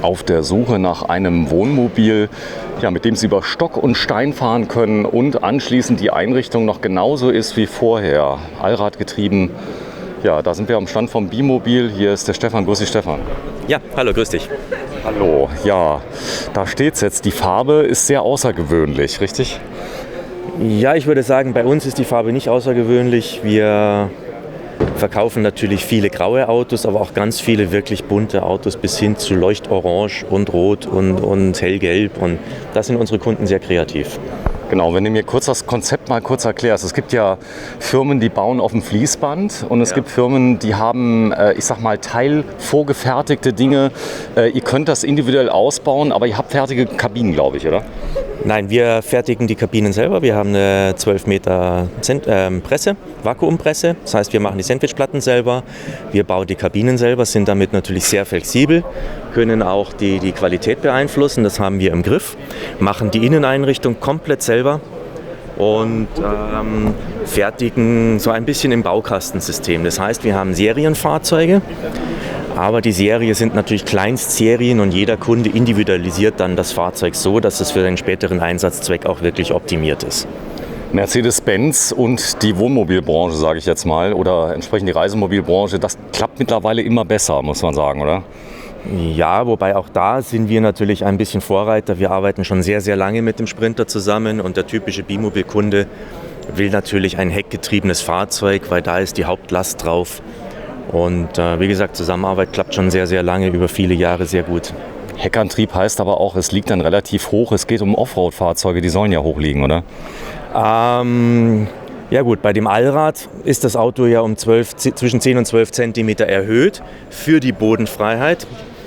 auf der Suche nach einem Wohnmobil, ja, mit dem Sie über Stock und Stein fahren können und anschließend die Einrichtung noch genauso ist wie vorher. Allradgetrieben. Ja, da sind wir am Stand vom Bimobil. Hier ist der Stefan. Grüß dich, Stefan. Ja, hallo, grüß dich. Hallo, ja, da steht's jetzt. Die Farbe ist sehr außergewöhnlich, richtig? Ja, ich würde sagen, bei uns ist die Farbe nicht außergewöhnlich. Wir verkaufen natürlich viele graue Autos, aber auch ganz viele wirklich bunte Autos bis hin zu Leuchtorange und Rot und hellgelb. Und da sind unsere Kunden sehr kreativ. Genau, wenn du mir kurz das Konzept mal kurz erklärst. Es gibt ja Firmen, die bauen auf dem Fließband und es gibt Firmen, die haben, ich sag mal, teilvorgefertigte Dinge. Ihr könnt das individuell ausbauen, aber ihr habt fertige Kabinen, glaube ich, oder? Nein, wir fertigen die Kabinen selber. Wir haben eine 12 Meter Presse, Vakuumpresse. Das heißt, wir machen die Sandwichplatten selber. Wir bauen die Kabinen selber, sind damit natürlich sehr flexibel, können auch die Qualität beeinflussen. Das haben wir im Griff. Machen die Inneneinrichtung komplett selber und fertigen so ein bisschen im Baukastensystem. Das heißt, wir haben Serienfahrzeuge. Aber die Serie sind natürlich Kleinstserien und jeder Kunde individualisiert dann das Fahrzeug so, dass es für den späteren Einsatzzweck auch wirklich optimiert ist. Mercedes-Benz und die Wohnmobilbranche, sage ich jetzt mal, oder entsprechend die Reisemobilbranche, das klappt mittlerweile immer besser, muss man sagen, oder? Ja, wobei auch da sind wir natürlich ein bisschen Vorreiter. Wir arbeiten schon sehr, sehr lange mit dem Sprinter zusammen und der typische Bimobil-Kunde will natürlich ein heckgetriebenes Fahrzeug, weil da ist die Hauptlast drauf. Und wie gesagt, Zusammenarbeit klappt schon sehr, sehr lange, über viele Jahre sehr gut. Heckantrieb heißt aber auch, es liegt dann relativ hoch. Es geht um Offroad-Fahrzeuge, die sollen ja hoch liegen, oder? Ja gut, bei dem Allrad ist das Auto ja zwischen 10 und 12 Zentimeter erhöht für die Bodenfreiheit.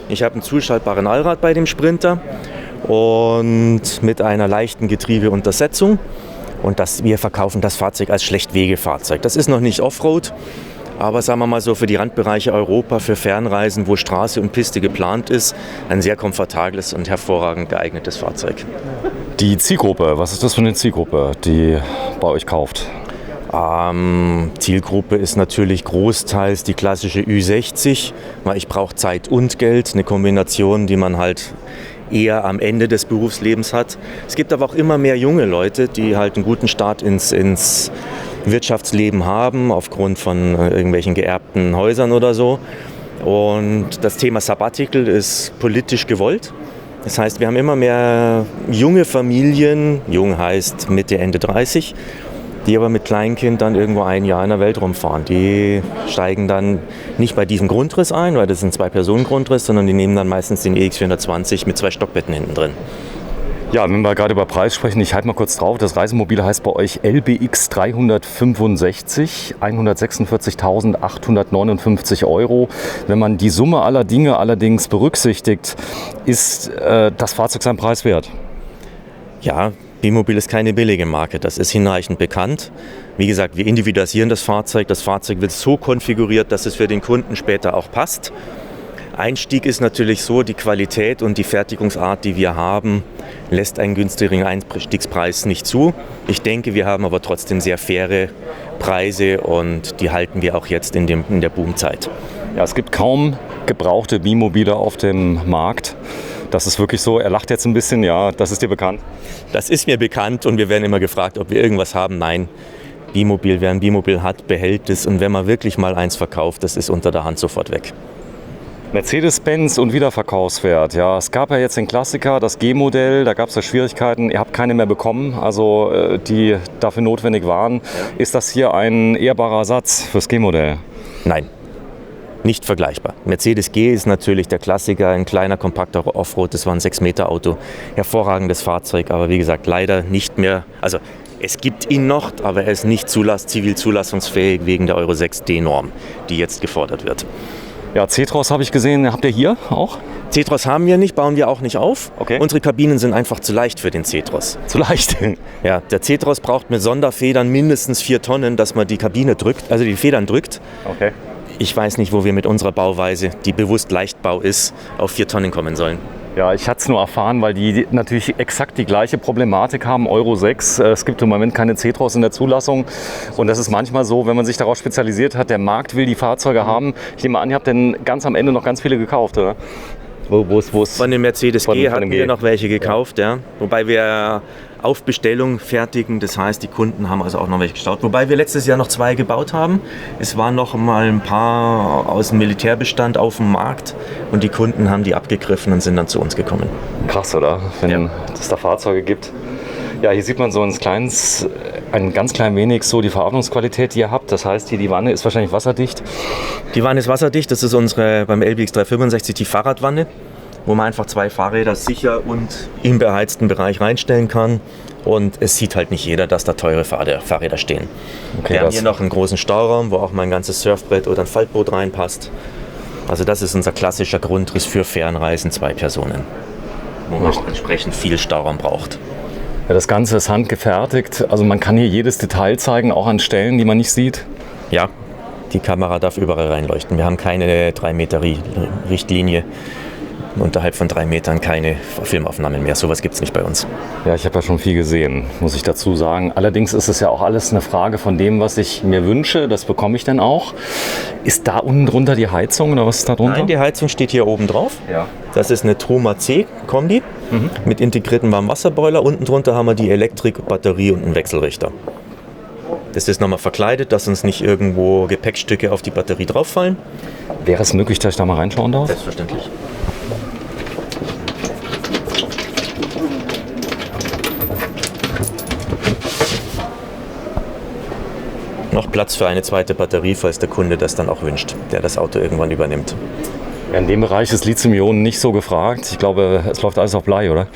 Ich habe einen zuschaltbaren Allrad bei dem Sprinter und mit einer leichten Getriebeuntersetzung. Und wir verkaufen das Fahrzeug als Schlechtwegefahrzeug. Das ist noch nicht Offroad. Aber sagen wir mal so, für die Randbereiche Europa, für Fernreisen, wo Straße und Piste geplant ist, ein sehr komfortables und hervorragend geeignetes Fahrzeug. Die Zielgruppe, was ist das für eine Zielgruppe, die bei euch kauft? Zielgruppe ist natürlich großteils die klassische Ü60, weil ich brauche Zeit und Geld, eine Kombination, die man halt eher am Ende des Berufslebens hat. Es gibt aber auch immer mehr junge Leute, die halt einen guten Start ins Wirtschaftsleben haben, aufgrund von irgendwelchen geerbten Häusern oder so. Und das Thema Sabbatical ist politisch gewollt. Das heißt, wir haben immer mehr junge Familien, jung heißt Mitte, Ende 30, die aber mit Kleinkind dann irgendwo ein Jahr in der Welt rumfahren. Die steigen dann nicht bei diesem Grundriss ein, weil das ist ein Zwei-Personen-Grundriss, sondern die nehmen dann meistens den EX420 mit 2 Stockbetten hinten drin. Ja, wenn wir gerade über Preis sprechen, ich halte mal kurz drauf. Das Reisemobil heißt bei euch LBX 365, 146.859 €. Wenn man die Summe aller Dinge allerdings berücksichtigt, ist das Fahrzeug seinen Preis wert? Ja, Bimobil ist keine billige Marke, das ist hinreichend bekannt. Wie gesagt, wir individualisieren das Fahrzeug. Das Fahrzeug wird so konfiguriert, dass es für den Kunden später auch passt. Einstieg ist natürlich so, die Qualität und die Fertigungsart, die wir haben, lässt einen günstigeren Einstiegspreis nicht zu. Ich denke, wir haben aber trotzdem sehr faire Preise und die halten wir auch jetzt in der Boomzeit. Ja, es gibt kaum gebrauchte Bimobile auf dem Markt. Das ist wirklich so, er lacht jetzt ein bisschen, ja, das ist dir bekannt? Das ist mir bekannt und wir werden immer gefragt, ob wir irgendwas haben. Nein, Bimobil, wer ein Bimobil hat, behält es und wenn man wirklich mal eins verkauft, das ist unter der Hand sofort weg. Mercedes-Benz und Wiederverkaufswert. Ja, es gab ja jetzt den Klassiker, das G-Modell, da gab es ja Schwierigkeiten. Ihr habt keine mehr bekommen, also die dafür notwendig waren. Ist das hier ein ehrbarer Ersatz fürs G-Modell? Nein, nicht vergleichbar. Mercedes G ist natürlich der Klassiker, ein kleiner, kompakter Offroad, das war ein 6-Meter-Auto. Hervorragendes Fahrzeug, aber wie gesagt, leider nicht mehr. Also es gibt ihn noch, aber er ist nicht zivilzulassungsfähig wegen der Euro 6D-Norm, die jetzt gefordert wird. Ja, C-Tros habe ich gesehen. Habt ihr hier auch? C-Tros haben wir nicht, bauen wir auch nicht auf. Okay. Unsere Kabinen sind einfach zu leicht für den C-Tros. Zu leicht? Ja, der C-Tros braucht mit Sonderfedern mindestens 4 Tonnen, dass man die Kabine drückt, also die Federn drückt. Okay. Ich weiß nicht, wo wir mit unserer Bauweise, die bewusst Leichtbau ist, auf 4 Tonnen kommen sollen. Ja, ich hatte es nur erfahren, weil die natürlich exakt die gleiche Problematik haben, Euro 6. Es gibt im Moment keine C-Tros in der Zulassung. Und das ist manchmal so, wenn man sich darauf spezialisiert hat, der Markt will die Fahrzeuge haben. Ich nehme an, ihr habt denn ganz am Ende noch ganz viele gekauft, oder? Wo ist Von dem Mercedes von G dem hatten G. wir noch welche gekauft, ja. Wobei wir auf Bestellung fertigen, das heißt, die Kunden haben also auch noch welche gestaut. Wobei wir letztes Jahr noch 2 gebaut haben. Es waren noch mal ein paar aus dem Militärbestand auf dem Markt und die Kunden haben die abgegriffen und sind dann zu uns gekommen. Krass, oder? Wenn es da Fahrzeuge gibt. Ja, hier sieht man so ein ganz klein wenig so die Verarbeitungsqualität, die ihr habt. Das heißt, hier die Wanne ist wahrscheinlich wasserdicht. Die Wanne ist wasserdicht, das ist unsere beim LBX 365 die Fahrradwanne, wo man einfach 2 Fahrräder sicher und im beheizten Bereich reinstellen kann. Und es sieht halt nicht jeder, dass da teure Fahrräder stehen. Okay, wir haben hier noch einen großen Stauraum, wo auch mein ganzes Surfbrett oder ein Faltboot reinpasst. Also das ist unser klassischer Grundriss für Fernreisen, 2 Personen, wo man auch entsprechend viel Stauraum braucht. Ja, das Ganze ist handgefertigt. Also man kann hier jedes Detail zeigen, auch an Stellen, die man nicht sieht. Ja, die Kamera darf überall reinleuchten. Wir haben keine 3 Meter Richtlinie. Unterhalb von 3 Metern keine Filmaufnahmen mehr. Sowas gibt es nicht bei uns. Ja, ich habe ja schon viel gesehen, muss ich dazu sagen. Allerdings ist es ja auch alles eine Frage von dem, was ich mir wünsche. Das bekomme ich dann auch. Ist da unten drunter die Heizung oder was ist da drunter? Nein, die Heizung steht hier oben drauf. Ja. Das ist eine Troma C Kombi mit integriertem Warmwasserboiler. Unten drunter haben wir die Elektrik, Batterie und einen Wechselrichter. Das ist nochmal verkleidet, dass uns nicht irgendwo Gepäckstücke auf die Batterie drauffallen. Wäre es möglich, dass ich da mal reinschauen darf? Selbstverständlich. Noch Platz für eine zweite Batterie, falls der Kunde das dann auch wünscht, der das Auto irgendwann übernimmt. Ja, in dem Bereich ist Lithium-Ionen nicht so gefragt. Ich glaube, es läuft alles auf Blei, oder?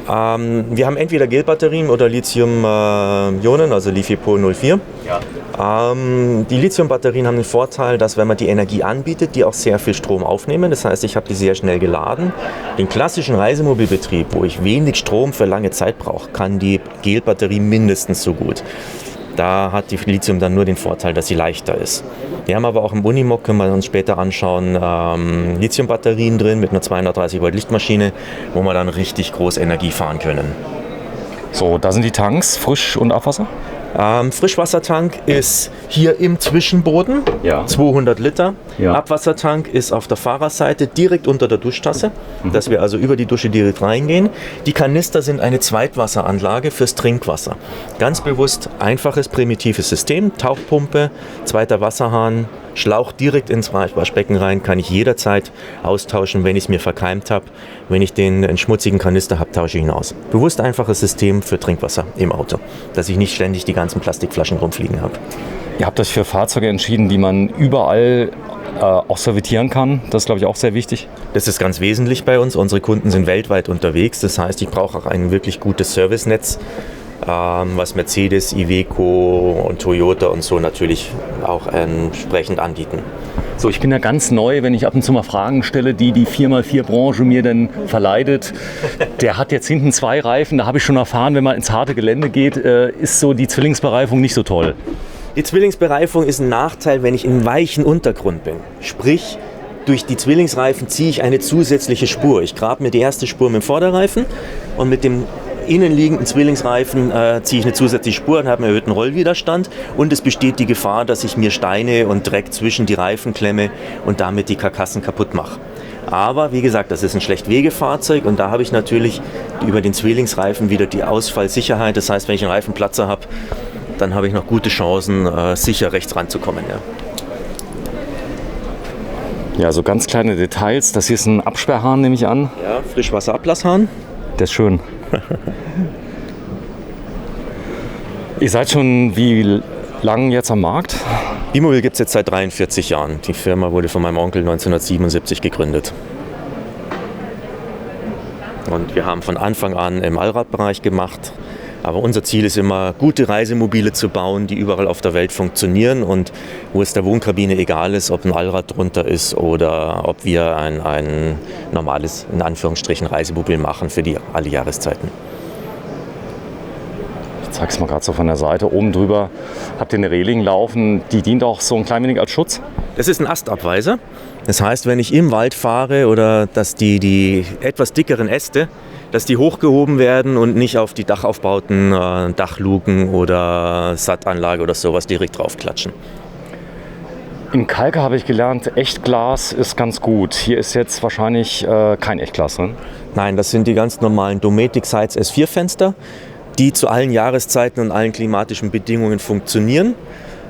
Wir haben entweder Gelbatterien oder Lithium-Ionen, also LiFePO 04. Ja. Die Lithium-Batterien haben den Vorteil, dass wenn man die Energie anbietet, die auch sehr viel Strom aufnehmen. Das heißt, ich habe die sehr schnell geladen. Den klassischen Reisemobilbetrieb, wo ich wenig Strom für lange Zeit brauche, kann die Gelbatterie mindestens so gut. Da hat die Lithium dann nur den Vorteil, dass sie leichter ist. Wir haben aber auch im Unimog, können wir uns später anschauen, Lithium-Batterien drin mit einer 230 Volt Lichtmaschine, wo wir dann richtig groß Energie fahren können. So, da sind die Tanks, Frisch- und Abwasser? Frischwassertank ist hier im Zwischenboden, Ja. 200 Liter. Ja. Abwassertank ist auf der Fahrerseite direkt unter der Duschtasse, dass wir also über die Dusche direkt reingehen. Die Kanister sind eine Zweitwasseranlage fürs Trinkwasser. Ganz bewusst einfaches, primitives System, Tauchpumpe, zweiter Wasserhahn, Schlauch direkt ins Waschbecken rein, kann ich jederzeit austauschen, wenn ich es mir verkeimt habe. Wenn ich den schmutzigen Kanister habe, tausche ich ihn aus. Bewusst einfaches System für Trinkwasser im Auto, dass ich nicht ständig die ganzen Plastikflaschen rumfliegen habe. Ihr habt euch für Fahrzeuge entschieden, die man überall auch servitieren kann. Das ist, glaube ich, auch sehr wichtig. Das ist ganz wesentlich bei uns. Unsere Kunden sind weltweit unterwegs. Das heißt, ich brauche auch ein wirklich gutes Servicenetz, was Mercedes, Iveco und Toyota und so natürlich auch entsprechend anbieten. So, ich bin ja ganz neu, wenn ich ab und zu mal Fragen stelle, die 4x4-Branche mir dann verleidet. Der hat jetzt hinten 2 Reifen, da habe ich schon erfahren, wenn man ins harte Gelände geht, ist so die Zwillingsbereifung nicht so toll. Die Zwillingsbereifung ist ein Nachteil, wenn ich im weichen Untergrund bin. Sprich, durch die Zwillingsreifen ziehe ich eine zusätzliche Spur. Ich grabe mir die erste Spur mit dem Vorderreifen und mit dem innenliegenden Zwillingsreifen ziehe ich eine zusätzliche Spur und habe einen erhöhten Rollwiderstand. Und es besteht die Gefahr, dass ich mir Steine und Dreck zwischen die Reifen klemme und damit die Karkassen kaputt mache. Aber wie gesagt, das ist ein Schlechtwegefahrzeug und da habe ich natürlich über den Zwillingsreifen wieder die Ausfallsicherheit. Das heißt, wenn ich einen Reifenplatzer habe, dann habe ich noch gute Chancen, sicher rechts ranzukommen. Ja. Ja, so ganz kleine Details. Das hier ist ein Absperrhahn, nehme ich an. Ja, Frischwasserablasshahn. Der ist schön. Ihr seid schon wie lang jetzt am Markt? Bimobil gibt es jetzt seit 43 Jahren. Die Firma wurde von meinem Onkel 1977 gegründet. Und wir haben von Anfang an im Allradbereich gemacht. Aber unser Ziel ist immer, gute Reisemobile zu bauen, die überall auf der Welt funktionieren und wo es der Wohnkabine egal ist, ob ein Allrad drunter ist oder ob wir ein normales, in Anführungsstrichen, Reisemobil machen für alle Jahreszeiten. Ich zeige es mal gerade so von der Seite. Oben drüber habt ihr eine Reling laufen, die dient auch so ein klein wenig als Schutz. Das ist ein Astabweiser. Das heißt, wenn ich im Wald fahre oder dass die etwas dickeren Äste, dass die hochgehoben werden und nicht auf die Dachaufbauten, Dachluken oder Sattanlage oder sowas direkt draufklatschen. In Kalke habe ich gelernt, Echtglas ist ganz gut. Hier ist jetzt wahrscheinlich kein Echtglas drin. Nein, das sind die ganz normalen Dometic Sites S4 Fenster, die zu allen Jahreszeiten und allen klimatischen Bedingungen funktionieren.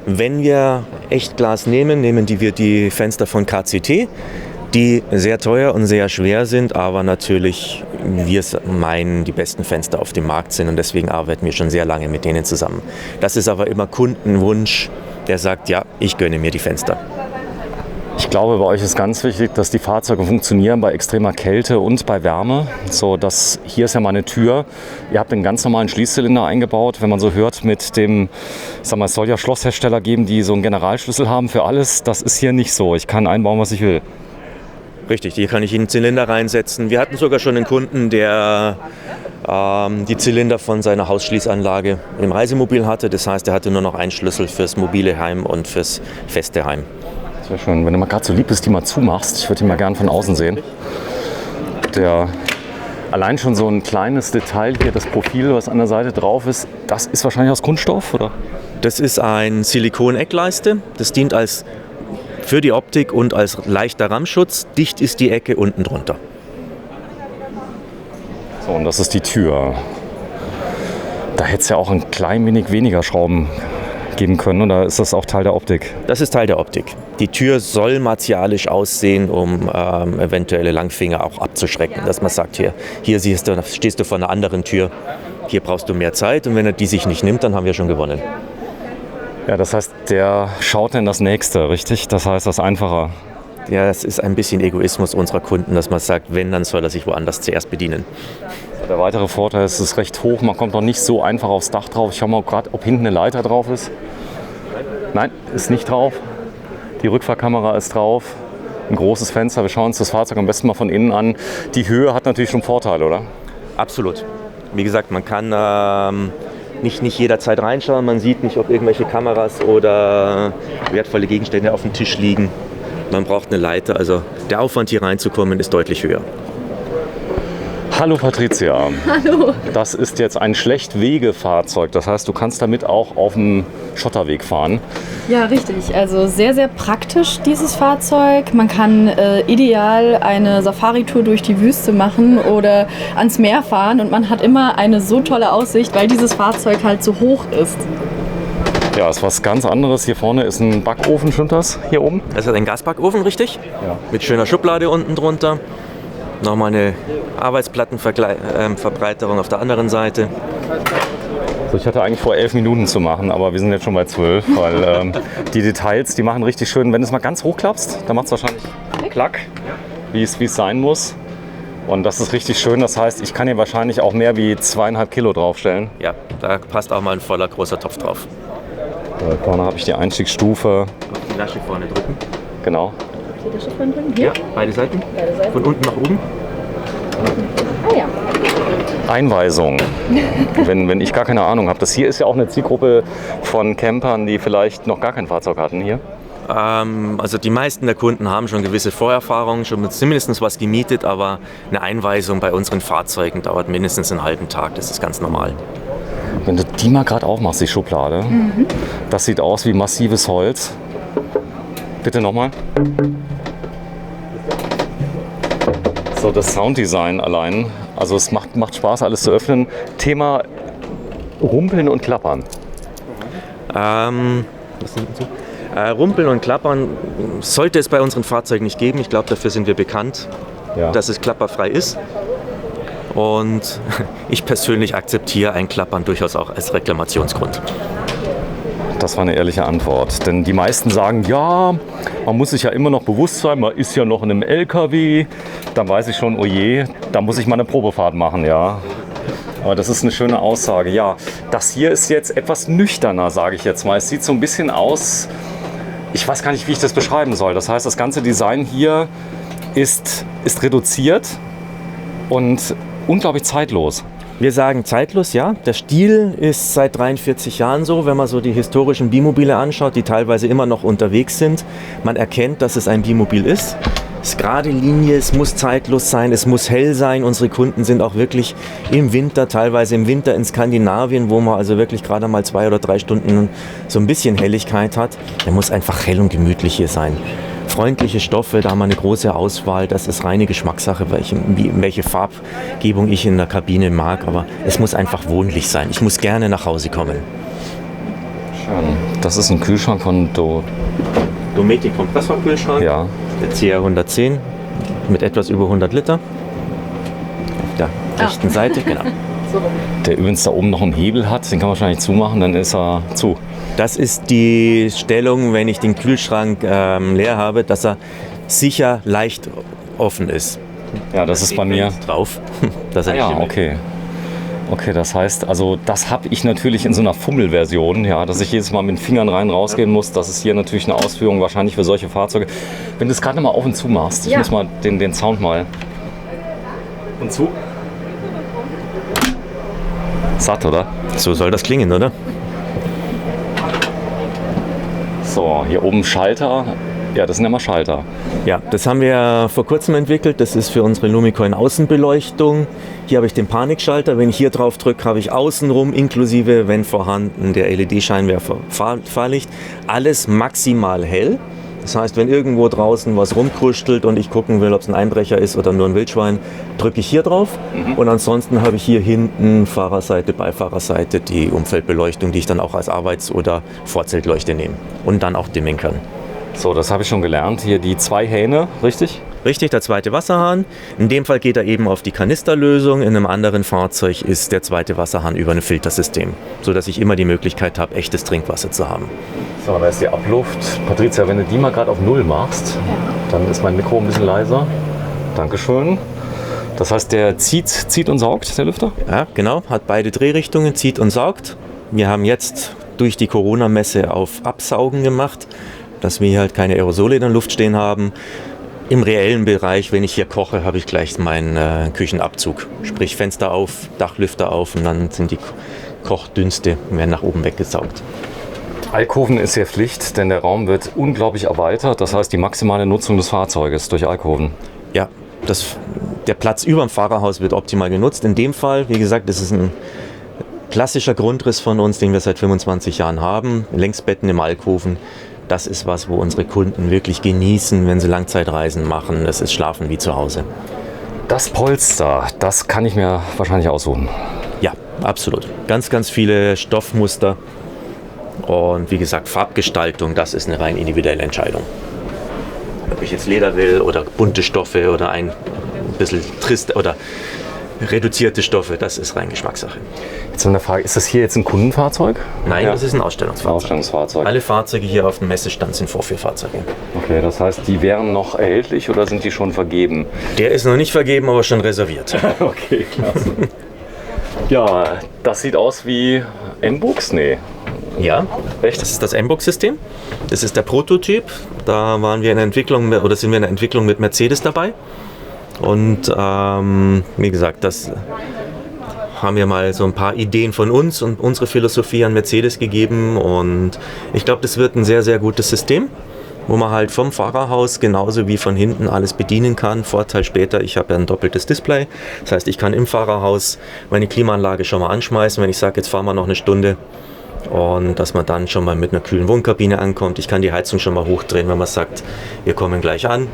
Wenn wir Echtglas nehmen, nehmen wir die Fenster von KCT, die sehr teuer und sehr schwer sind, aber natürlich, wir meinen, die besten Fenster auf dem Markt sind und deswegen arbeiten wir schon sehr lange mit denen zusammen. Das ist aber immer Kundenwunsch, der sagt, ja, ich gönne mir die Fenster. Ich glaube, bei euch ist ganz wichtig, dass die Fahrzeuge funktionieren bei extremer Kälte und bei Wärme. So, hier ist ja mal eine Tür. Ihr habt einen ganz normalen Schließzylinder eingebaut. Wenn man so hört mit dem, es soll ja Schlosshersteller geben, die so einen Generalschlüssel haben für alles. Das ist hier nicht so. Ich kann einbauen, was ich will. Richtig, hier kann ich einen Zylinder reinsetzen. Wir hatten sogar schon einen Kunden, der die Zylinder von seiner Hausschließanlage im Reisemobil hatte. Das heißt, er hatte nur noch einen Schlüssel fürs mobile Heim und fürs feste Heim. Sehr schön. Wenn du mal gerade so lieb bist, die mal zumachst. Ich würde die mal gern von außen sehen. Allein schon so ein kleines Detail hier, das Profil, was an der Seite drauf ist, das ist wahrscheinlich aus Kunststoff, oder? Das ist ein Silikon-Eckleiste. Das dient für die Optik und als leichter Rammschutz. Dicht ist die Ecke unten drunter. So, und das ist die Tür. Da hätte es ja auch ein klein wenig weniger Schrauben geben können, oder ist das auch Teil der Optik? Das ist Teil der Optik. Die Tür soll martialisch aussehen, um eventuelle Langfinger auch abzuschrecken. Dass man sagt, hier stehst du vor einer anderen Tür, hier brauchst du mehr Zeit und wenn er die sich nicht nimmt, dann haben wir schon gewonnen. Ja, das heißt, der schaut in das Nächste, richtig? Das heißt, das ist einfacher. Ja, es ist ein bisschen Egoismus unserer Kunden, dass man sagt, wenn, dann soll er sich woanders zuerst bedienen. Der weitere Vorteil ist, es ist recht hoch, man kommt noch nicht so einfach aufs Dach drauf. Ich schaue mal gerade, ob hinten eine Leiter drauf ist. Nein, ist nicht drauf. Die Rückfahrkamera ist drauf. Ein großes Fenster. Wir schauen uns das Fahrzeug am besten mal von innen an. Die Höhe hat natürlich schon Vorteile, oder? Absolut. Wie gesagt, man kann nicht jederzeit reinschauen. Man sieht nicht, ob irgendwelche Kameras oder wertvolle Gegenstände auf dem Tisch liegen. Man braucht eine Leiter. Also der Aufwand, hier reinzukommen, ist deutlich höher. Hallo Patricia. Hallo. Das ist jetzt ein Schlechtwegefahrzeug. Das heißt, du kannst damit auch auf dem Schotterweg fahren. Ja, richtig. Also sehr, sehr praktisch dieses Fahrzeug. Man kann ideal eine Safari-Tour durch die Wüste machen oder ans Meer fahren und man hat immer eine so tolle Aussicht, weil dieses Fahrzeug halt so hoch ist. Ja, ist was ganz anderes. Hier vorne ist ein Backofen, stimmt das? Hier oben? Das ist ein Gasbackofen, richtig? Ja. Mit schöner Schublade unten drunter. Nochmal eine Arbeitsplattenverbreiterung auf der anderen Seite. Also ich hatte eigentlich vor 11 Minuten zu machen, aber wir sind jetzt schon bei 12, weil die Details, die machen richtig schön. Wenn du es mal ganz hochklappst, dann macht es wahrscheinlich klack, wie es sein muss. Und das ist richtig schön. Das heißt, ich kann hier wahrscheinlich auch mehr wie 2,5 Kilo draufstellen. Ja, da passt auch mal ein voller großer Topf drauf. Vorne habe ich die Einstiegsstufe. Auf die Lasche vorne drücken. Genau. Geht das schon von drin? Hier? Ja, beide Seiten. Beide Seiten. Von unten nach oben. Ah ja. Einweisung, wenn ich gar keine Ahnung habe. Das hier ist ja auch eine Zielgruppe von Campern, die vielleicht noch gar kein Fahrzeug hatten hier. Also die meisten der Kunden haben schon gewisse Vorerfahrungen, schon zumindest was gemietet, aber eine Einweisung bei unseren Fahrzeugen dauert mindestens einen halben Tag, das ist ganz normal. Wenn du die mal gerade aufmachst, die Schublade, das sieht aus wie massives Holz. Bitte nochmal. So, das Sounddesign allein, also es macht Spaß, alles zu öffnen. Thema Rumpeln und Klappern. Rumpeln und Klappern sollte es bei unseren Fahrzeugen nicht geben. Ich glaube, dafür sind wir bekannt, dass es klapperfrei ist. Und ich persönlich akzeptiere ein Klappern durchaus auch als Reklamationsgrund. Das war eine ehrliche Antwort. Denn die meisten sagen, ja, man muss sich ja immer noch bewusst sein, man ist ja noch in einem LKW. Dann weiß ich schon, oh je, da muss ich mal eine Probefahrt machen, ja. Aber das ist eine schöne Aussage. Ja, das hier ist jetzt etwas nüchterner, sage ich jetzt mal. Es sieht so ein bisschen aus, ich weiß gar nicht, wie ich das beschreiben soll. Das heißt, das ganze Design hier ist reduziert und unglaublich zeitlos. Wir sagen zeitlos, ja. Der Stil ist seit 43 Jahren so, wenn man so die historischen Bimobile anschaut, die teilweise immer noch unterwegs sind. Man erkennt, dass es ein Bimobil ist. Es ist gerade Linie, es muss zeitlos sein, es muss hell sein. Unsere Kunden sind auch wirklich im Winter, teilweise im Winter in Skandinavien, wo man also wirklich gerade mal 2 oder 3 Stunden so ein bisschen Helligkeit hat. Der muss einfach hell und gemütlich hier sein. Freundliche Stoffe, da haben wir eine große Auswahl. Das ist reine Geschmackssache, welche Farbgebung ich in der Kabine mag. Aber es muss einfach wohnlich sein. Ich muss gerne nach Hause kommen. Schön. Das ist ein Kühlschrank von Dometic Kompressorkühlschrank. Ja. Der CR110 mit etwas über 100 Liter. Auf der rechten Seite, genau. Der übrigens da oben noch einen Hebel hat, den kann man wahrscheinlich zumachen, dann ist er zu. Das ist die Stellung, wenn ich den Kühlschrank leer habe, dass er sicher leicht offen ist. Ja, das ist bei mir drauf. Dass er nicht ja, okay. Okay, das heißt, also das habe ich natürlich in so einer Fummelversion, ja, dass ich jedes Mal mit den Fingern rein rausgehen muss. Das ist hier natürlich eine Ausführung wahrscheinlich für solche Fahrzeuge. Wenn du es gerade mal auf und zu machst, ich muss mal den Sound mal und zu. Satt, oder? So soll das klingen, oder? So, hier oben Schalter. Ja, das sind ja mal Schalter. Ja, das haben wir vor kurzem entwickelt. Das ist für unsere Lumicoin Außenbeleuchtung. Hier habe ich den Panikschalter. Wenn ich hier drauf drücke, habe ich außenrum, inklusive, wenn vorhanden, der LED-Scheinwerfer Fahrlicht. Alles maximal hell. Das heißt, wenn irgendwo draußen was rumkruschtelt und ich gucken will, ob es ein Einbrecher ist oder nur ein Wildschwein, drücke ich hier drauf. Und ansonsten habe ich hier hinten Fahrerseite, Beifahrerseite die Umfeldbeleuchtung, die ich dann auch als Arbeits- oder Vorzeltleuchte nehme und dann auch dimmen kann. So, das habe ich schon gelernt. Hier die 2 Hähne, richtig? Richtig, der zweite Wasserhahn. In dem Fall geht er eben auf die Kanisterlösung. In einem anderen Fahrzeug ist der zweite Wasserhahn über ein Filtersystem, sodass ich immer die Möglichkeit habe, echtes Trinkwasser zu haben. So, da ist die Abluft. Patricia, wenn du die mal gerade auf 0 machst, dann ist mein Mikro ein bisschen leiser. Dankeschön. Das heißt, der zieht und saugt, der Lüfter? Ja, genau. Hat beide Drehrichtungen, zieht und saugt. Wir haben jetzt durch die Corona-Messe auf Absaugen gemacht, dass wir hier halt keine Aerosole in der Luft stehen haben. Im reellen Bereich, wenn ich hier koche, habe ich gleich meinen Küchenabzug. Sprich Fenster auf, Dachlüfter auf und dann sind die Kochdünste werden nach oben weggesaugt. Alkoven ist hier Pflicht, denn der Raum wird unglaublich erweitert. Das heißt, die maximale Nutzung des Fahrzeuges durch Alkoven. Ja, der Platz über dem Fahrerhaus wird optimal genutzt. In dem Fall, wie gesagt, das ist ein klassischer Grundriss von uns, den wir seit 25 Jahren haben. Längsbetten im Alkoven. Das ist was, wo unsere Kunden wirklich genießen, wenn sie Langzeitreisen machen. Das ist Schlafen wie zu Hause. Das Polster, das kann ich mir wahrscheinlich aussuchen. Ja, absolut. Ganz, ganz viele Stoffmuster. Und wie gesagt, Farbgestaltung, das ist eine rein individuelle Entscheidung. Ob ich jetzt Leder will oder bunte Stoffe oder ein bisschen triste oder reduzierte Stoffe, das ist rein Geschmackssache. Jetzt eine Frage, ist das hier jetzt ein Kundenfahrzeug? Nein, das ist ein Ausstellungsfahrzeug. Alle Fahrzeuge hier auf dem Messestand sind Vorführfahrzeuge. Okay, das heißt, die wären noch erhältlich oder sind die schon vergeben? Der ist noch nicht vergeben, aber schon reserviert. Okay, klasse. Ja, das sieht aus wie M-Books? Nee. Ja, echt? Das ist das M-Box-System. Das ist der Prototyp. Da waren wir in der Entwicklung oder sind wir in der Entwicklung mit Mercedes dabei. Und wie gesagt, das haben wir mal so ein paar Ideen von uns und unsere Philosophie an Mercedes gegeben. Und ich glaube, das wird ein sehr, sehr gutes System, wo man halt vom Fahrerhaus genauso wie von hinten alles bedienen kann. Vorteil später, ich habe ja ein doppeltes Display. Das heißt, ich kann im Fahrerhaus meine Klimaanlage schon mal anschmeißen, wenn ich sage, jetzt fahren wir noch eine Stunde. Und dass man dann schon mal mit einer kühlen Wohnkabine ankommt. Ich kann die Heizung schon mal hochdrehen, wenn man sagt, wir kommen gleich an.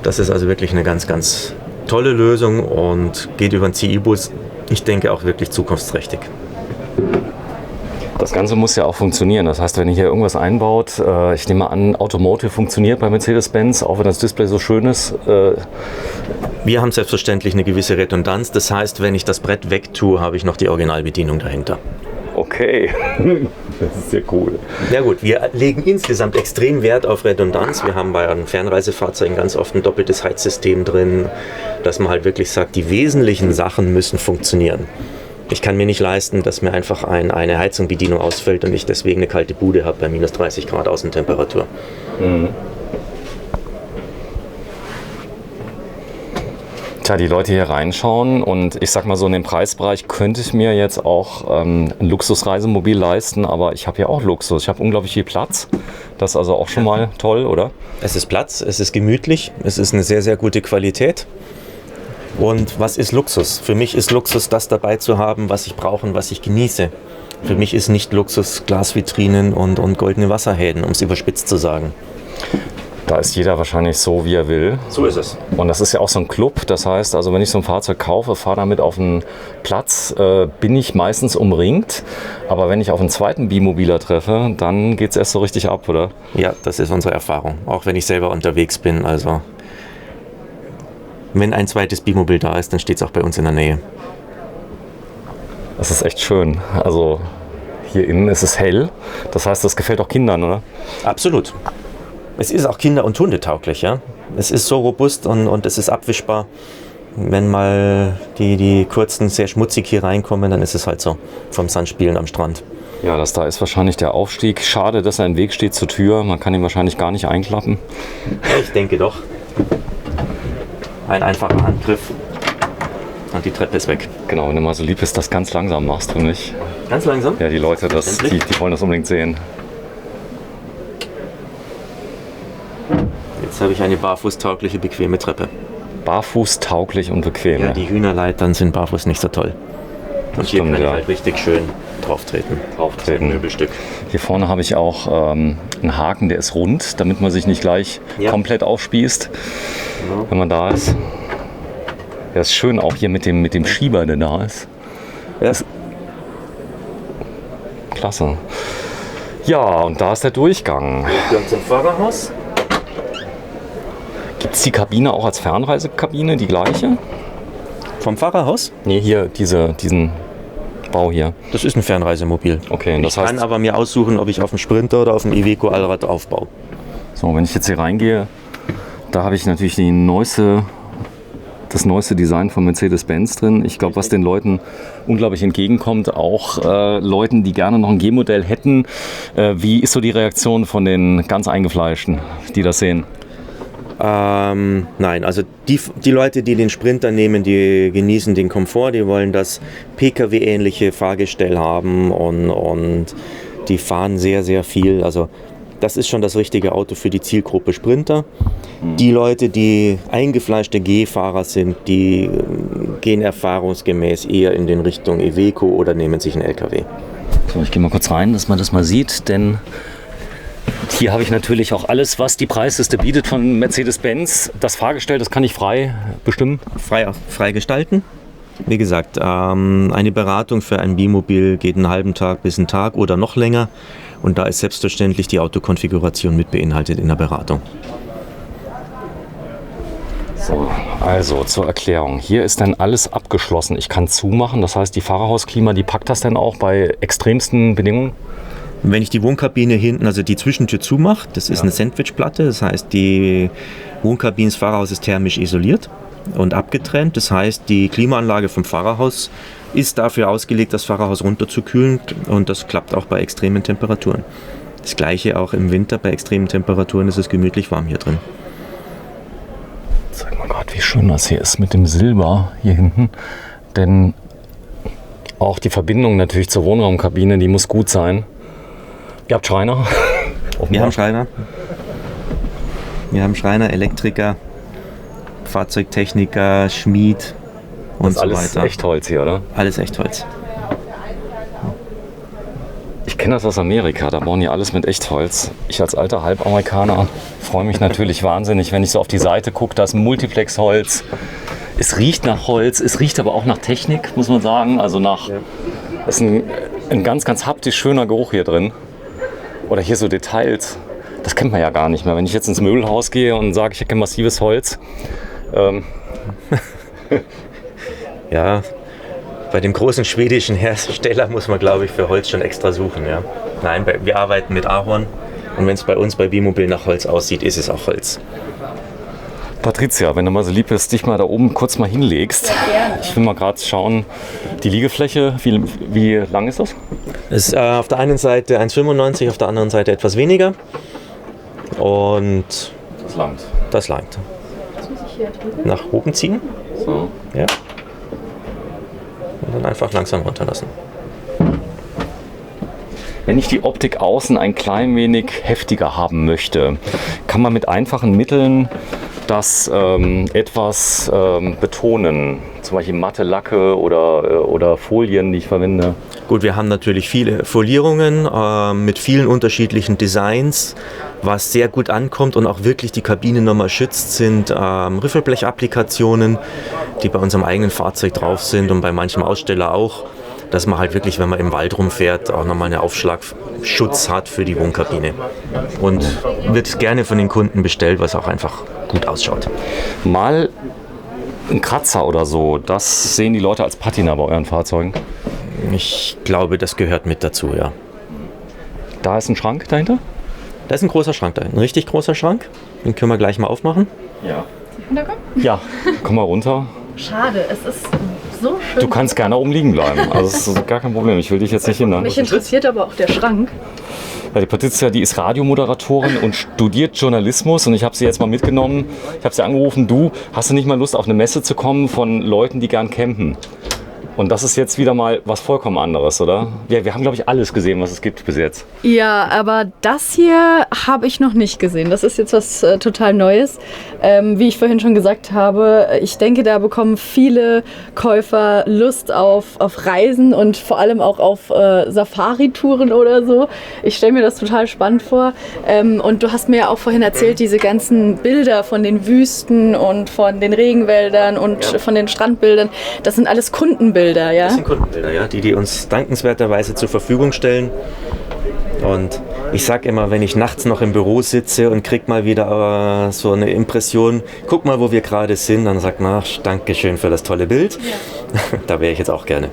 Das ist also wirklich eine ganz, ganz tolle Lösung und geht über den CI-Bus. Ich denke auch wirklich zukunftsträchtig. Das Ganze muss ja auch funktionieren. Das heißt, wenn ihr hier irgendwas einbaut, ich nehme an, Automotive funktioniert bei Mercedes-Benz, auch wenn das Display so schön ist. Wir haben selbstverständlich eine gewisse Redundanz. Das heißt, wenn ich das Brett wegtue, habe ich noch die Originalbedienung dahinter. Okay, das ist sehr cool. Ja gut, wir legen insgesamt extrem Wert auf Redundanz. Wir haben bei Fernreisefahrzeugen ganz oft ein doppeltes Heizsystem drin, dass man halt wirklich sagt, die wesentlichen Sachen müssen funktionieren. Ich kann mir nicht leisten, dass mir einfach eine Heizungbedienung ausfällt und ich deswegen eine kalte Bude habe bei minus 30 Grad Außentemperatur. Mhm. Tja, die Leute hier reinschauen und ich sag mal so in dem Preisbereich könnte ich mir jetzt auch ein Luxusreisemobil leisten, aber ich habe ja auch Luxus. Ich habe unglaublich viel Platz. Das ist also auch schon mal toll, oder? Es ist Platz, es ist gemütlich, es ist eine sehr, sehr gute Qualität. Und was ist Luxus? Für mich ist Luxus, das dabei zu haben, was ich brauche und was ich genieße. Für mich ist nicht Luxus Glasvitrinen und goldene Wasserhähnen, um es überspitzt zu sagen. Da ist jeder wahrscheinlich so, wie er will. So ist es. Und das ist ja auch so ein Club. Das heißt, also wenn ich so ein Fahrzeug kaufe, fahre damit auf einen Platz, bin ich meistens umringt. Aber wenn ich auf einen zweiten Bimobiler treffe, dann geht es erst so richtig ab, oder? Ja, das ist unsere Erfahrung. Auch wenn ich selber unterwegs bin. Also wenn ein zweites Bimobil da ist, dann steht es auch bei uns in der Nähe. Das ist echt schön. Also hier innen ist es hell. Das heißt, das gefällt auch Kindern, oder? Absolut. Es ist auch kinder- und hundetauglich, ja. Es ist so robust und es ist abwischbar. Wenn mal die kurzen sehr schmutzig hier reinkommen, dann ist es halt so vom Sandspielen am Strand. Ja, da ist wahrscheinlich der Aufstieg. Schade, dass er im Weg steht zur Tür. Man kann ihn wahrscheinlich gar nicht einklappen. Ich denke doch. Ein einfacher Handgriff und die Treppe ist weg. Genau, wenn du mal so lieb bist, das ganz langsam machst, finde ich. Ganz langsam? Ja, die Leute, die wollen das unbedingt sehen. Jetzt habe ich eine barfußtaugliche, bequeme Treppe. Barfußtauglich und bequem. Ja, die Hühnerleitern sind barfuß nicht so toll. Und hier stimmt, kann ich ja. halt richtig schön drauf treten. Ein Möbelstück. Hier vorne habe ich auch einen Haken, der ist rund, damit man sich nicht gleich komplett aufspießt, wenn man da ist. Ja, ist schön auch hier mit dem Schieber, der da ist. Ja. Klasse. Ja, und da ist der Durchgang. Wir kommen zum Fahrerhaus. Gibt es die Kabine auch als Fernreisekabine, die gleiche? Vom Fahrerhaus? Nee, hier diesen Bau hier. Das ist ein Fernreisemobil. Okay, das Ich kann heißt, aber mir aussuchen, ob ich auf dem Sprinter oder auf dem Iveco Allrad aufbaue. so, wenn ich jetzt hier reingehe, da habe ich natürlich das neueste Design von Mercedes-Benz drin. Ich glaube, was den Leuten unglaublich entgegenkommt, auch Leuten, die gerne noch ein G-Modell hätten. Wie ist so die Reaktion von den ganz Eingefleischten, die das sehen? Nein, also die Leute, die den Sprinter nehmen, die genießen den Komfort, die wollen das Pkw-ähnliche Fahrgestell haben und die fahren sehr, sehr viel. Also das ist schon das richtige Auto für die Zielgruppe Sprinter. Die Leute, die eingefleischte G-Fahrer sind, die gehen erfahrungsgemäß eher in den Richtung Iveco oder nehmen sich einen LKW. So, ich gehe mal kurz rein, dass man das mal sieht, denn hier habe ich natürlich auch alles, was die Preisliste bietet von Mercedes-Benz. Das Fahrgestell, das kann ich frei bestimmen. Frei gestalten. Wie gesagt, eine Beratung für ein Bimobil geht einen halben Tag bis einen Tag oder noch länger. Und da ist selbstverständlich die Autokonfiguration mit beinhaltet in der Beratung. So, also zur Erklärung. Hier ist dann alles abgeschlossen. Ich kann zumachen, das heißt, die Fahrerhausklima, die packt das dann auch bei extremsten Bedingungen? Wenn ich die Wohnkabine hinten, also die Zwischentür zumache, das ist eine Sandwichplatte, das heißt, die Wohnkabine des Fahrerhauses ist thermisch isoliert und abgetrennt. Das heißt, die Klimaanlage vom Fahrerhaus ist dafür ausgelegt, das Fahrerhaus runterzukühlen, und das klappt auch bei extremen Temperaturen. Das gleiche auch im Winter, bei extremen Temperaturen ist es gemütlich warm hier drin. Sag mal Gott, wie schön das hier ist mit dem Silber hier hinten. Denn auch die Verbindung natürlich zur Wohnraumkabine, die muss gut sein. Ihr habt Schreiner? Wir haben Schreiner. Wir haben Schreiner, Elektriker, Fahrzeugtechniker, Schmied und so weiter. Alles Echtholz hier, oder? Alles Echtholz. Ich kenne das aus Amerika, da bauen die alles mit Echtholz. Ich als alter Halbamerikaner freue mich natürlich wahnsinnig, wenn ich so auf die Seite gucke, da ist ein Multiplexholz. Es riecht nach Holz, es riecht aber auch nach Technik, muss man sagen. Also ist ein ganz, ganz haptisch schöner Geruch hier drin. Oder hier so Details, das kennt man ja gar nicht mehr. Wenn ich jetzt ins Möbelhaus gehe und sage, ich hätte massives Holz. Ja, bei dem großen schwedischen Hersteller muss man, glaube ich, für Holz schon extra suchen. Ja. Nein, wir arbeiten mit Ahorn, und wenn es bei uns bei Bimobil nach Holz aussieht, ist es auch Holz. Patricia, wenn du mal so lieb bist, dich mal da oben kurz mal hinlegst. Ich will mal gerade schauen, die Liegefläche, wie lang ist das? Es ist auf der einen Seite 1,95, auf der anderen Seite etwas weniger. Und Das langt. das langt. Nach oben ziehen. So. Ja. Und dann einfach langsam runterlassen. Wenn ich die Optik außen ein klein wenig heftiger haben möchte, kann man mit einfachen Mitteln das etwas betonen. Zum Beispiel matte Lacke oder Folien, die ich verwende. Gut, wir haben natürlich viele Folierungen mit vielen unterschiedlichen Designs. Was sehr gut ankommt und auch wirklich die Kabine nochmal schützt, sind Riffelblech-Applikationen, die bei unserem eigenen Fahrzeug drauf sind und bei manchem Aussteller auch, dass man halt wirklich, wenn man im Wald rumfährt, auch nochmal einen Aufschlagschutz hat für die Wohnkabine. Und wird gerne von den Kunden bestellt, was auch einfach gut ausschaut. Mal ein Kratzer oder so, das sehen die Leute als Patina bei euren Fahrzeugen? Ich glaube, das gehört mit dazu, ja. Da ist ein Schrank dahinter? Da ist ein großer Schrank da, ein richtig großer Schrank. Den können wir gleich mal aufmachen. Ja. Ja, komm mal runter. Schade, es ist so schön. Du kannst gerne oben liegen bleiben. Also das ist gar kein Problem. Ich will dich jetzt nicht hindern. Mich interessiert aber auch der Schrank. Ja, die Patricia, die ist Radiomoderatorin und studiert Journalismus und ich habe sie jetzt mal mitgenommen. Ich habe sie angerufen, du, hast du nicht mal Lust auf eine Messe zu kommen von Leuten, die gern campen? Und das ist jetzt wieder mal was vollkommen anderes, oder? Ja, wir haben, glaube ich, alles gesehen, was es gibt bis jetzt. Ja, aber das hier habe ich noch nicht gesehen. Das ist jetzt was total Neues. Wie ich vorhin schon gesagt habe, ich denke, da bekommen viele Käufer Lust auf Reisen und vor allem auch auf Safari-Touren oder so. Ich stelle mir das total spannend vor. Und du hast mir ja auch vorhin erzählt, diese ganzen Bilder von den Wüsten und von den Regenwäldern und von den Strandbildern, das sind alles Kundenbilder. Ja? Das sind Kundenbilder, ja, die uns dankenswerterweise zur Verfügung stellen. Und ich sage immer, wenn ich nachts noch im Büro sitze und krieg mal wieder so eine Impression, guck mal, wo wir gerade sind, dann sagt man, danke schön für das tolle Bild. Ja. Da wäre ich jetzt auch gerne.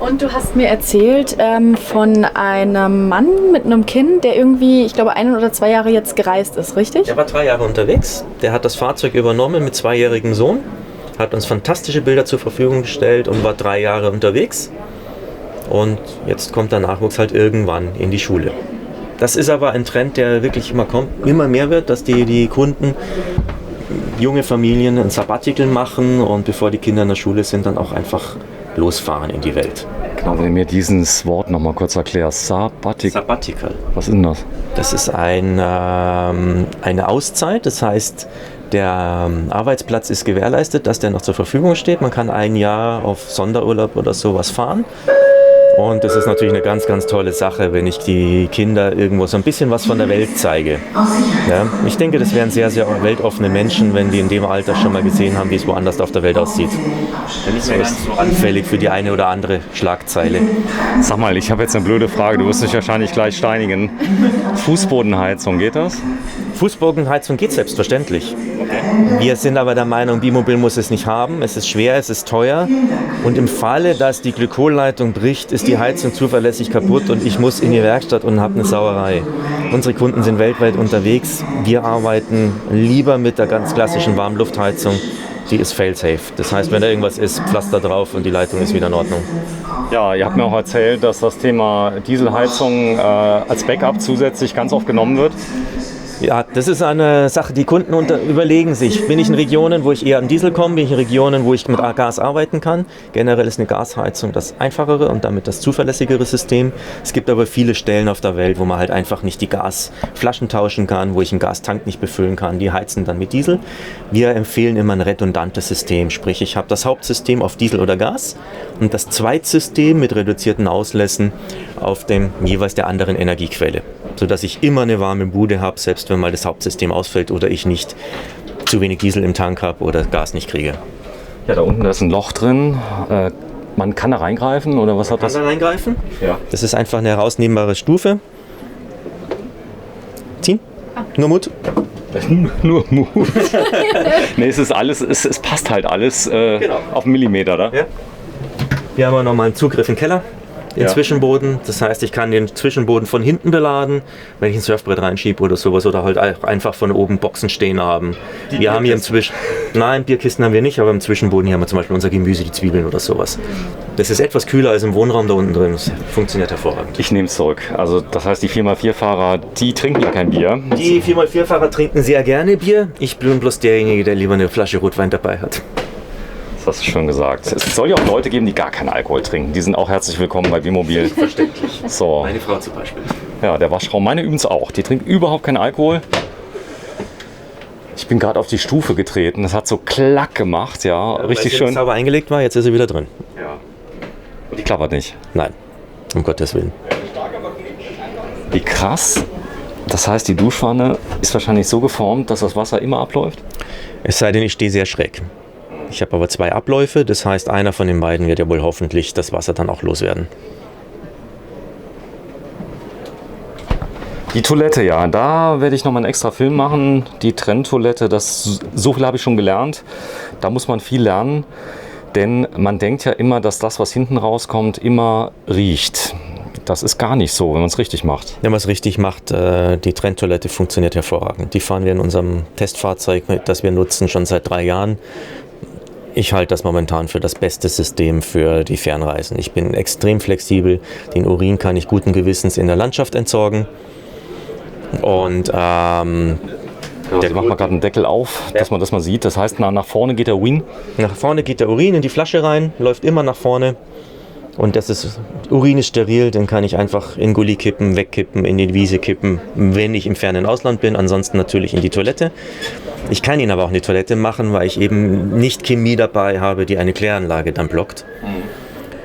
Und du hast mir erzählt von einem Mann mit einem Kind, der irgendwie, ich glaube, 1 oder 2 Jahre jetzt gereist ist, richtig? Der war 3 Jahre unterwegs. Der hat das Fahrzeug übernommen mit 2-jährigem Sohn. Hat uns fantastische Bilder zur Verfügung gestellt und war 3 Jahre unterwegs. Und jetzt kommt der Nachwuchs halt irgendwann in die Schule. Das ist aber ein Trend, der wirklich immer mehr wird, dass die Kunden, junge Familien ein Sabbatical machen und bevor die Kinder in der Schule sind, dann auch einfach losfahren in die Welt. Genau, wenn du mir dieses Wort noch mal kurz erklärst. Sabbatical. Was ist denn das? Das ist eine Auszeit, das heißt, der Arbeitsplatz ist gewährleistet, dass der noch zur Verfügung steht. Man kann 1 Jahr auf Sonderurlaub oder sowas fahren. Und das ist natürlich eine ganz, ganz tolle Sache, wenn ich die Kinder irgendwo so ein bisschen was von der Welt zeige. Ja, ich denke, das wären sehr, sehr weltoffene Menschen, wenn die in dem Alter schon mal gesehen haben, wie es woanders auf der Welt aussieht. Nicht so anfällig für die eine oder andere Schlagzeile. Sag mal, ich habe jetzt eine blöde Frage. Du wirst dich wahrscheinlich gleich steinigen. Fußbodenheizung, geht das? Fußbodenheizung geht selbstverständlich. Wir sind aber der Meinung, Bimobil muss es nicht haben. Es ist schwer, es ist teuer. Und im Falle, dass die Glykolleitung bricht, ist die Heizung zuverlässig kaputt und ich muss in die Werkstatt und habe eine Sauerei. Unsere Kunden sind weltweit unterwegs. Wir arbeiten lieber mit der ganz klassischen Warmluftheizung. Die ist fail-safe. Das heißt, wenn da irgendwas ist, Pflaster drauf und die Leitung ist wieder in Ordnung. Ja, ihr habt mir auch erzählt, dass das Thema Dieselheizung als Backup zusätzlich ganz oft genommen wird. Ja, das ist eine Sache, die Kunden überlegen sich. Bin ich in Regionen, wo ich eher an Diesel komme? Bin ich in Regionen, wo ich mit Gas arbeiten kann? Generell ist eine Gasheizung das einfachere und damit das zuverlässigere System. Es gibt aber viele Stellen auf der Welt, wo man halt einfach nicht die Gasflaschen tauschen kann, wo ich einen Gastank nicht befüllen kann. Die heizen dann mit Diesel. Wir empfehlen immer ein redundantes System. Sprich, ich habe das Hauptsystem auf Diesel oder Gas und das Zweitsystem mit reduzierten Auslässen auf dem jeweils der anderen Energiequelle, sodass ich immer eine warme Bude habe, selbst wenn mal das Hauptsystem ausfällt oder ich nicht zu wenig Diesel im Tank habe oder Gas nicht kriege. Ja, da unten ist ein Loch drin. Man kann da reingreifen oder was hat das? Kann da reingreifen? Ja. Das ist einfach eine herausnehmbare Stufe. Ziehen? Nur Mut? Nur Mut. Nee, es ist alles, es passt halt alles auf einen Millimeter, oder? Ja. Hier haben wir nochmal einen Zugriff in den Keller. Den Zwischenboden, das heißt, ich kann den Zwischenboden von hinten beladen, wenn ich ein Surfbrett reinschiebe oder sowas oder halt einfach von oben Boxen stehen haben. Wir haben hier nein, Bierkisten haben wir nicht, aber im Zwischenboden hier haben wir zum Beispiel unser Gemüse, die Zwiebeln oder sowas. Das ist etwas kühler als im Wohnraum da unten drin, das funktioniert hervorragend. Ich nehme es zurück. Also das heißt, die 4x4-Fahrer, die trinken ja kein Bier. Die 4x4-Fahrer trinken sehr gerne Bier. Ich bin bloß derjenige, der lieber eine Flasche Rotwein dabei hat. Das hast du schön gesagt. Es soll ja auch Leute geben, die gar keinen Alkohol trinken. Die sind auch herzlich willkommen bei Bimobil. Verständlich. So. Meine Frau zum Beispiel. Ja, der Waschraum, meine übrigens auch. Die trinkt überhaupt keinen Alkohol. Ich bin gerade auf die Stufe getreten. Das hat so klack gemacht, ja. Richtig Weil schön. sie sauber eingelegt war, jetzt ist sie wieder drin. Ja. Und die klappert nicht. Nein, um Gottes Willen. Wie krass. Das heißt, die Duschwanne ist wahrscheinlich so geformt, dass das Wasser immer abläuft? Es sei denn, ich stehe sehr schräg. Ich habe aber 2 Abläufe, das heißt, einer von den beiden wird ja wohl hoffentlich das Wasser dann auch loswerden. Die Toilette, ja, da werde ich nochmal einen extra Film machen. Die Trenntoilette, so viel habe ich schon gelernt. Da muss man viel lernen, denn man denkt ja immer, dass das, was hinten rauskommt, immer riecht. Das ist gar nicht so, wenn man es richtig macht. Wenn man es richtig macht, die Trenntoilette funktioniert hervorragend. Die fahren wir in unserem Testfahrzeug, das wir nutzen, schon seit 3 Jahren. Ich halte das momentan für das beste System für die Fernreisen. Ich bin extrem flexibel. Den Urin kann ich guten Gewissens in der Landschaft entsorgen. Und Ich mache mal gerade einen Deckel auf, dass man das mal sieht. Das heißt, nach vorne geht der Urin. nach vorne geht der Urin in die Flasche rein, läuft immer nach vorne. Und Urin ist steril, den kann ich einfach in Gully kippen, wegkippen, in die Wiese kippen, wenn ich im fernen Ausland bin. Ansonsten natürlich in die Toilette. Ich kann ihn aber auch in die Toilette machen, weil ich eben nicht Chemie dabei habe, die eine Kläranlage dann blockt.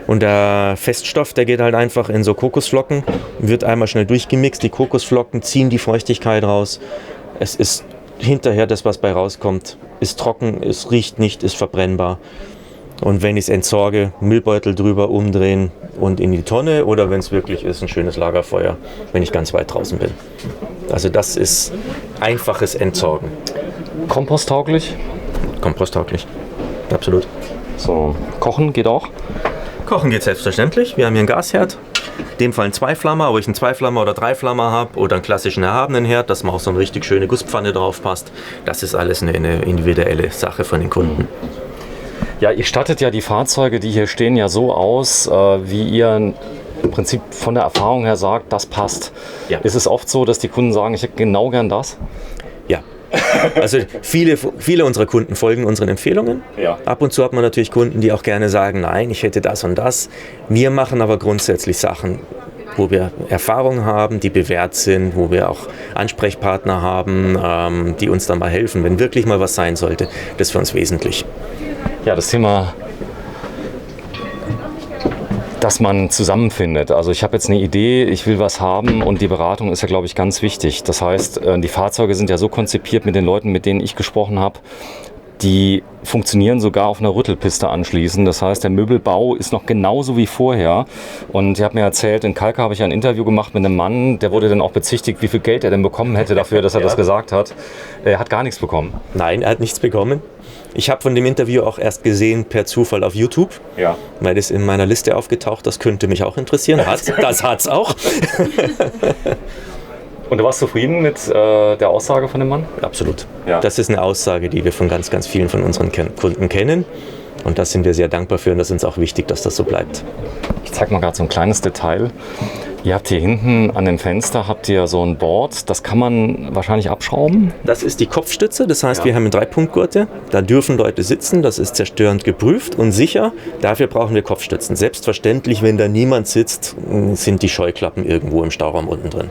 Und der Feststoff, der geht halt einfach in so Kokosflocken, wird einmal schnell durchgemixt. Die Kokosflocken ziehen die Feuchtigkeit raus. Es ist hinterher das, was bei rauskommt, ist trocken, es riecht nicht, ist verbrennbar. Und wenn ich es entsorge, Müllbeutel drüber umdrehen und in die Tonne oder wenn es wirklich ist, ein schönes Lagerfeuer, wenn ich ganz weit draußen bin. Also das ist einfaches Entsorgen. Komposttauglich. Komposttauglich, absolut. So, kochen geht auch. Kochen geht selbstverständlich. Wir haben hier einen Gasherd. In dem Fall ein Zweiflammer, ob ich einen Zweiflammer oder Dreiflammer habe oder einen klassischen erhabenen Herd, dass man auch so eine richtig schöne Gusspfanne drauf passt. Das ist alles eine individuelle Sache von den Kunden. Ja, ihr stattet ja die Fahrzeuge, die hier stehen, ja so aus, wie ihr im Prinzip von der Erfahrung her sagt, das passt. Ja. Ist es oft so, dass die Kunden sagen, ich hätte genau gern das? Ja. Also viele unserer Kunden folgen unseren Empfehlungen. Ja. Ab und zu hat man natürlich Kunden, die auch gerne sagen, nein, ich hätte das und das. Wir machen aber grundsätzlich Sachen, wo wir Erfahrung haben, die bewährt sind, wo wir auch Ansprechpartner haben, die uns dann mal helfen, wenn wirklich mal was sein sollte. Das ist für uns wesentlich. Ja, das Thema, dass man zusammenfindet. Also ich habe jetzt eine Idee, ich will was haben und die Beratung ist ja, glaube ich, ganz wichtig. Das heißt, die Fahrzeuge sind ja so konzipiert mit den Leuten, mit denen ich gesprochen habe, die funktionieren sogar auf einer Rüttelpiste anschließend. Das heißt, der Möbelbau ist noch genauso wie vorher. Und ihr habt mir erzählt, in Kalka habe ich ein Interview gemacht mit einem Mann, der wurde dann auch bezichtigt, wie viel Geld er denn bekommen hätte dafür, dass er das gesagt hat. Er hat gar nichts bekommen. Nein, er hat nichts bekommen. Ich habe von dem Interview auch erst gesehen per Zufall auf YouTube, Ja. weil das in meiner Liste aufgetaucht, das könnte mich auch interessieren. Das hat's auch. Und du warst zufrieden mit der Aussage von dem Mann? Absolut. Ja. Das ist eine Aussage, die wir von ganz, ganz vielen von unseren Kunden kennen. Und da sind wir sehr dankbar für und das ist uns auch wichtig, dass das so bleibt. Ich zeige mal gerade so ein kleines Detail. Ihr habt hier hinten an dem Fenster habt ihr so ein Board, das kann man wahrscheinlich abschrauben. Das ist die Kopfstütze, das heißt, wir haben eine 3-Punkt-Gurte. Da dürfen Leute sitzen, das ist zerstörend geprüft und sicher. Dafür brauchen wir Kopfstützen. Selbstverständlich, wenn da niemand sitzt, sind die Scheuklappen irgendwo im Stauraum unten drin.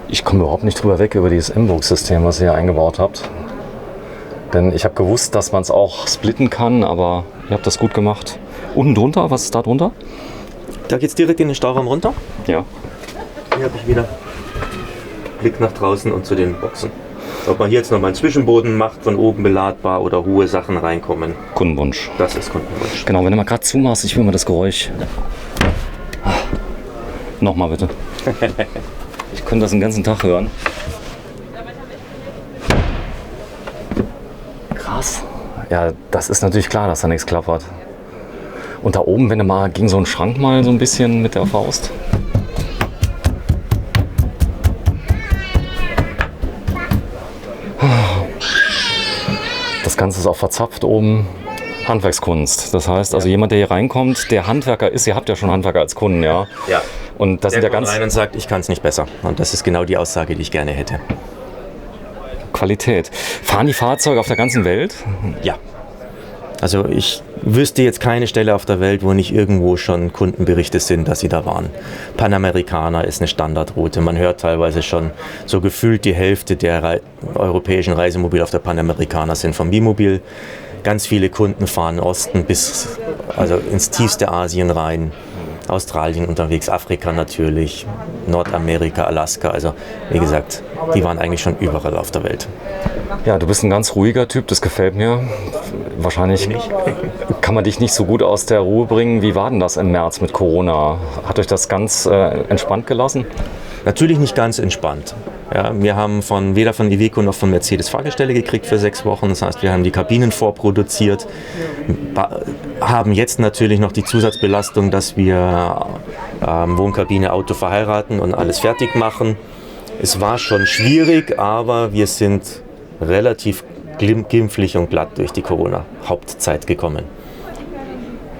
Ich komme überhaupt nicht drüber weg über dieses M-Box-System, was ihr hier eingebaut habt. Denn ich habe gewusst, dass man es auch splitten kann, aber ihr habt das gut gemacht. Unten drunter, was ist da drunter? Da geht es direkt in den Stauraum runter. Ja. Hier habe ich wieder Blick nach draußen und zu den Boxen. Ob man hier jetzt nochmal einen Zwischenboden macht, von oben beladbar oder hohe Sachen reinkommen. Kundenwunsch. Das ist Kundenwunsch. Genau, wenn du mal gerade zumachst, ich will mal das Geräusch. Nochmal bitte. Ich könnte das den ganzen Tag hören. Krass. Ja, das ist natürlich klar, dass da nichts klappert. Und da oben, wenn du mal gegen so einen Schrank mal so ein bisschen mit der Faust. Das Ganze ist auch verzapft oben. Handwerkskunst. Das heißt, also jemand, der hier reinkommt, der Handwerker ist, ihr habt ja schon Handwerker als Kunden, ja. Ja. Und das sind ja kommt ganz rein und sagt, ich kann es nicht besser. Und das ist genau die Aussage, die ich gerne hätte. Qualität. Fahren die Fahrzeuge auf der ganzen Welt? Ja. Also ich wüsste jetzt keine Stelle auf der Welt, wo nicht irgendwo schon Kundenberichte sind, dass sie da waren. Panamericana ist eine Standardroute. Man hört teilweise schon, so gefühlt die Hälfte der europäischen Reisemobile auf der Panamericana sind vom Bimobil. Ganz viele Kunden fahren Osten bis ins tiefste Asien rein. Australien unterwegs, Afrika natürlich, Nordamerika, Alaska. Also wie gesagt, die waren eigentlich schon überall auf der Welt. Ja, du bist ein ganz ruhiger Typ, das gefällt mir. Wahrscheinlich kann man dich nicht so gut aus der Ruhe bringen. Wie war denn das im März mit Corona? Hat euch das ganz entspannt gelassen? Natürlich nicht ganz entspannt. Ja, wir haben weder von Iveco noch von Mercedes Fahrgestelle gekriegt für 6 Wochen. Das heißt, wir haben die Kabinen vorproduziert, haben jetzt natürlich noch die Zusatzbelastung, dass wir Wohnkabine, Auto verheiraten und alles fertig machen. Es war schon schwierig, aber wir sind relativ glimpflich und glatt durch die Corona-Hauptzeit gekommen.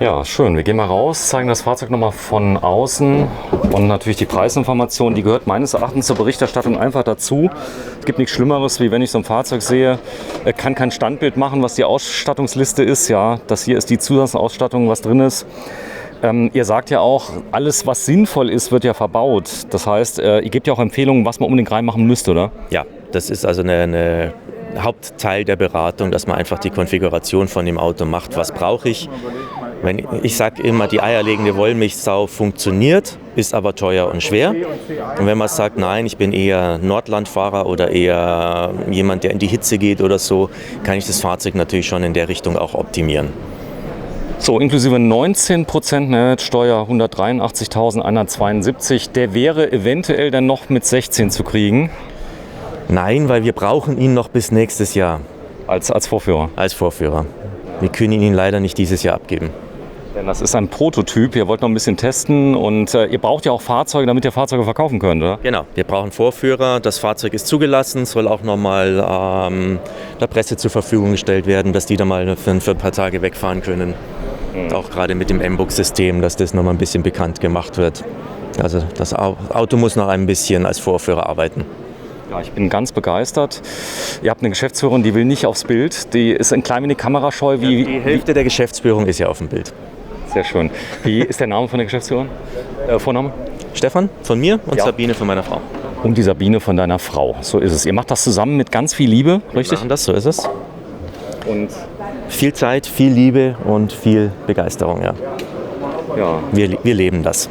Ja, schön. Wir gehen mal raus, zeigen das Fahrzeug nochmal von außen und natürlich die Preisinformation, die gehört meines Erachtens zur Berichterstattung einfach dazu. Es gibt nichts Schlimmeres, wie wenn ich so ein Fahrzeug sehe, kann kein Standbild machen, was die Ausstattungsliste ist. Ja, das hier ist die Zusatzausstattung, was drin ist. Ihr sagt ja auch, alles was sinnvoll ist, wird ja verbaut. Das heißt, ihr gebt ja auch Empfehlungen, was man unbedingt reinmachen müsste, oder? Ja, das ist also eine Hauptteil der Beratung, dass man einfach die Konfiguration von dem Auto macht. Was brauche ich? Ich sage immer, die eierlegende Wollmilchsau funktioniert, ist aber teuer und schwer. Und wenn man sagt, nein, ich bin eher Nordlandfahrer oder eher jemand, der in die Hitze geht oder so, kann ich das Fahrzeug natürlich schon in der Richtung auch optimieren. So, inklusive 19% Mehrwertsteuer, 183.172. Der wäre eventuell dann noch mit 16 zu kriegen. Nein, weil wir brauchen ihn noch bis nächstes Jahr. Als Vorführer? Als Vorführer. Wir können ihn leider nicht dieses Jahr abgeben. Denn das ist ein Prototyp, ihr wollt noch ein bisschen testen und ihr braucht ja auch Fahrzeuge, damit ihr Fahrzeuge verkaufen könnt, oder? Genau, wir brauchen Vorführer, das Fahrzeug ist zugelassen, soll auch nochmal der Presse zur Verfügung gestellt werden, dass die da mal für ein paar Tage wegfahren können. Auch gerade mit dem M-Box-System, dass das nochmal ein bisschen bekannt gemacht wird. Also das Auto muss noch ein bisschen als Vorführer arbeiten. Ja, ich bin ganz begeistert. Ihr habt eine Geschäftsführerin, die will nicht aufs Bild. Die ist ein klein wenig kamerascheu. Die Hälfte der Geschäftsführung ist ja auf dem Bild. Sehr schön. Wie ist der Name von der Geschäftsführerin? Vorname? Stefan von mir und Sabine von meiner Frau. Und die Sabine von deiner Frau. So ist es. Ihr macht das zusammen mit ganz viel Liebe, richtig? Wir machen das, so ist es. Und viel Zeit, viel Liebe und viel Begeisterung, ja. Wir leben das.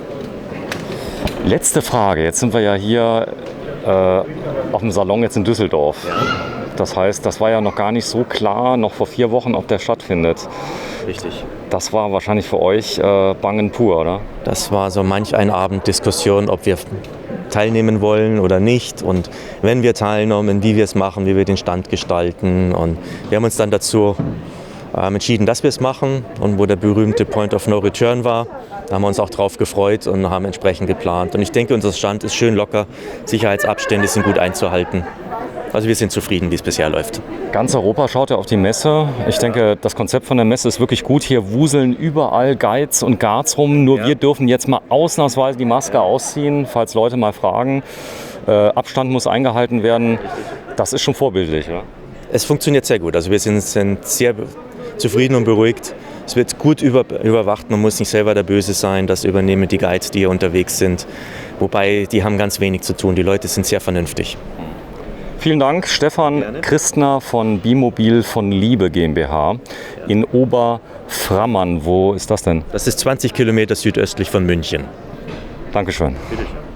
Letzte Frage. Jetzt sind wir ja hier auf dem Salon jetzt in Düsseldorf. Ja. Das heißt, das war ja noch gar nicht so klar, noch vor 4 Wochen, ob der stattfindet. Richtig. Das war wahrscheinlich für euch Bangen pur, oder? Das war so manch ein Abend Diskussion, ob wir teilnehmen wollen oder nicht. Und wenn wir teilnehmen, wie wir es machen, wie wir den Stand gestalten. Und wir haben uns dann dazu entschieden, dass wir es machen. Und wo der berühmte Point of No Return war, da haben wir uns auch drauf gefreut und haben entsprechend geplant. Und ich denke, unser Stand ist schön locker, Sicherheitsabstände sind gut einzuhalten. Also wir sind zufrieden, wie es bisher läuft. Ganz Europa schaut ja auf die Messe. Ich denke, das Konzept von der Messe ist wirklich gut. Hier wuseln überall Guides und Guards rum. Nur wir dürfen jetzt mal ausnahmsweise die Maske ausziehen, falls Leute mal fragen. Abstand muss eingehalten werden. Das ist schon vorbildlich, ja? Es funktioniert sehr gut. Also wir sind sehr zufrieden und beruhigt. Es wird gut überwacht, man muss nicht selber der Böse sein, das übernehmen die Guides, die hier unterwegs sind. Wobei, die haben ganz wenig zu tun, die Leute sind sehr vernünftig. Vielen Dank, Stefan Christner von Bimobil von Liebe GmbH in Oberframmern. Wo ist das denn? Das ist 20 Kilometer südöstlich von München. Dankeschön. Bitte schön.